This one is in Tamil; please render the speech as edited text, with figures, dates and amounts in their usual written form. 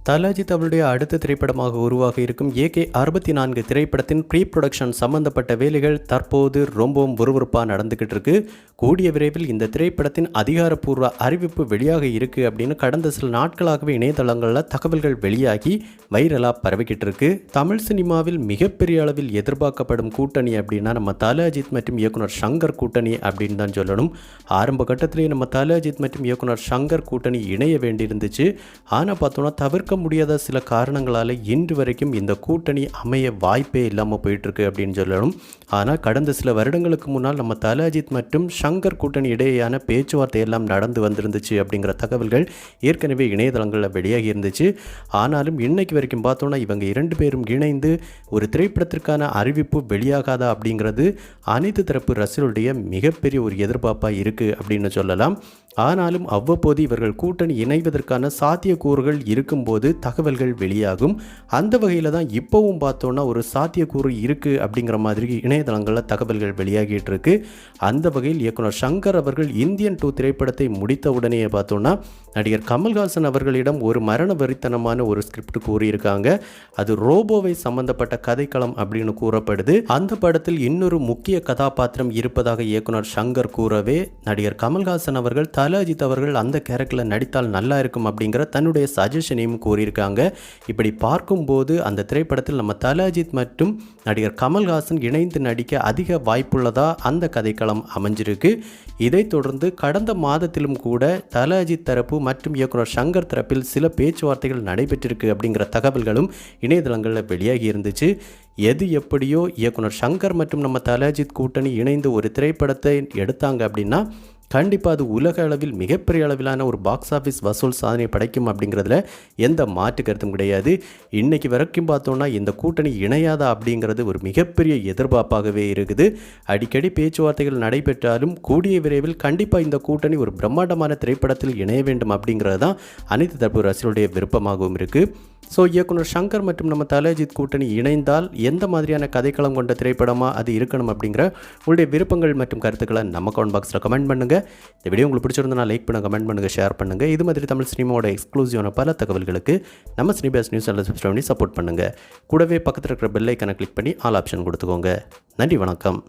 தல அஜித் அவருடைய அடுத்த திரைப்படமாக உருவாக இருக்கும் AK-64 திரைப்படத்தின் ப்ரீ ப்ரொடக்ஷன் சம்பந்தப்பட்ட வேலைகள் தற்போது ரொம்பவும் விறுவிறுப்பாக நடந்துக்கிட்டு இருக்கு. கூடிய விரைவில் இந்த திரைப்படத்தின் அதிகாரப்பூர்வ அறிவிப்பு வெளியாக இருக்கு அப்படின்னு கடந்த சில நாட்களாகவே இணையதளங்களில் தகவல்கள் வெளியாகி வைரலாக பரவிக்கிட்டு இருக்கு. தமிழ் சினிமாவில் மிகப்பெரிய அளவில் எதிர்பார்க்கப்படும் கூட்டணி அப்படின்னா நம்ம தல அஜித் மற்றும் இயக்குனர் ஷங்கர் கூட்டணி அப்படின்னு தான் சொல்லணும். ஆரம்ப கட்டத்திலேயே நம்ம தல அஜித் மற்றும் இயக்குனர் ஷங்கர் கூட்டணி இணைய வேண்டியிருந்துச்சு. ஆனால் பார்த்தோன்னா தவிர்க்க முடியாத சில காரணங்களால் இன்று வரைக்கும் இந்த கூட்டணி அமைய வாய்ப்பே இல்லாமல் போயிட்டுருக்கு அப்படின்னு சொல்லணும். ஆனால் கடந்த சில வருடங்களுக்கு முன்னால் நம்ம தல அஜித் மற்றும் ஷங்கர் கூட்டணி இடையேயான பேச்சுவார்த்தை எல்லாம் நடந்து வந்திருந்துச்சு அப்படிங்கிற தகவல்கள் ஏற்கனவே இணையதளங்களில் வெளியாகி இருந்துச்சு. ஆனாலும் இன்னைக்கு வரைக்கும் பார்த்தோன்னா இவங்க இரண்டு பேரும் இணைந்து ஒரு திரைப்படத்திற்கான அறிவிப்பு வெளியாகாதா அப்படிங்கிறது அனைத்து தரப்பு ரசிகர்களுடைய மிகப்பெரிய ஒரு எதிர்பார்ப்பாக இருக்குது அப்படின்னு சொல்லலாம். ஆனாலும் அவ்வப்போது இவர்கள் கூட்டணி இணைவதற்கான சாத்தியக்கூறுகள் இருக்கும்போது தகவல்கள் வெளியாகும். அந்த வகையில் தான் இப்போவும் பார்த்தோன்னா ஒரு சாத்தியக்கூறு இருக்குது அப்படிங்கிற மாதிரி இணையதளங்களில் தகவல்கள் வெளியாகிட்டு இருக்கு. அந்த வகையில் இயக்குனர் ஷங்கர் அவர்கள் இந்தியன் 2 திரைப்படத்தை முடித்த உடனே பார்த்தோன்னா நடிகர் கமல்ஹாசன் அவர்களிடம் ஒரு மரண வெறித்தனமான ஒரு ஸ்கிரிப்ட் கூறியிருக்காங்க. அது ரோபோவை சம்பந்தப்பட்ட கதைக்களம் அப்படின்னு கூறப்படுது. அந்த படத்தில் இன்னொரு முக்கிய கதாபாத்திரம் இருப்பதாக இயக்குனர் ஷங்கர் கூறவே நடிகர் கமல்ஹாசன் அவர்கள் தல அஜித் அவர்கள் அந்த கேரக்டரில் நடித்தால் நல்லா இருக்கும் அப்படிங்கிற தன்னுடைய சஜஷனையும் கூறியிருக்காங்க. இப்படி பார்க்கும்போது அந்த திரைப்படத்தில் நம்ம தல அஜித் மற்றும் நடிகர் கமல்ஹாசன் இணைந்து நடிக்க அதிக வாய்ப்புள்ளதா அந்த கதைக்களம் அமைஞ்சிருக்கு. இதைத் தொடர்ந்து கடந்த மாதத்திலும் கூட தல அஜித் தரப்பு மற்றும் இயக்குனர் ஷங்கர் தரப்பில் சில பேச்சுவார்த்தைகள் நடைபெற்றிருக்கு அப்படிங்கிற தகவல்களும் இணையதளங்களில் வெளியாகி இருந்துச்சு. எது எப்படியோ இயக்குனர் ஷங்கர் மற்றும் நம்ம தல அஜித் கூட்டணி இணைந்து ஒரு திரைப்படத்தை எடுத்தாங்க அப்படின்னா கண்டிப்பாக அது உலக அளவில் மிகப்பெரிய அளவிலான ஒரு பாக்ஸ் ஆஃபீஸ் வசூல் சாதனை படைக்கும் அப்படிங்கிறதுல எந்த மாற்று கருத்தும் கிடையாது. இன்றைக்கி வரைக்கும் பார்த்தோன்னா இந்த கூட்டணி இணையாதா அப்படிங்கிறது ஒரு மிகப்பெரிய எதிர்பார்ப்பாகவே இருக்குது. அடிக்கடி பேச்சுவார்த்தைகள் நடைபெற்றாலும் கூடிய விரைவில் கண்டிப்பாக இந்த கூட்டணி ஒரு பிரம்மாண்டமான திரைப்படத்தில் இணைய வேண்டும் அப்படிங்கிறது தான் அனைத்து தரப்பு ரசிகர்களுடைய விருப்பமாகவும் இருக்குது. ஸோ இயக்குனர் ஷங்கர் மற்றும் நம்ம தல அஜித் கூட்டணி இணைந்தால் எந்த மாதிரியான கதைக்களம் கொண்ட திரைப்படமாக அது இருக்கணும் அப்படிங்கிற உங்களுடைய விருப்பங்கள் மற்றும் கருத்துக்களை நம்ம கமெண்ட் பாக்ஸில் கமெண்ட் பண்ணுங்கள். இந்த வீடியோ உங்களுக்கு பிடிச்சிருந்தா லைக் பண்ணுங்கள், கமெண்ட் பண்ணுங்கள், ஷேர் பண்ணுங்கள். இது மாதிரி தமிழ் சினிமாவோட எக்ஸ்க்ளூசிவான பல தகவல்களுக்கு நம்ம சினிபாஸ் நியூஸ் சேனலை சப்ஸ்கிரைப் பண்ணி சப்போர்ட் பண்ணுங்கள். கூடவே பக்கத்தில் இருக்கிற பெல் ஐக்கனை கிளிக் பண்ணி ஆல் ஆப்ஷன் கொடுத்துக்கோங்க. நன்றி, வணக்கம்.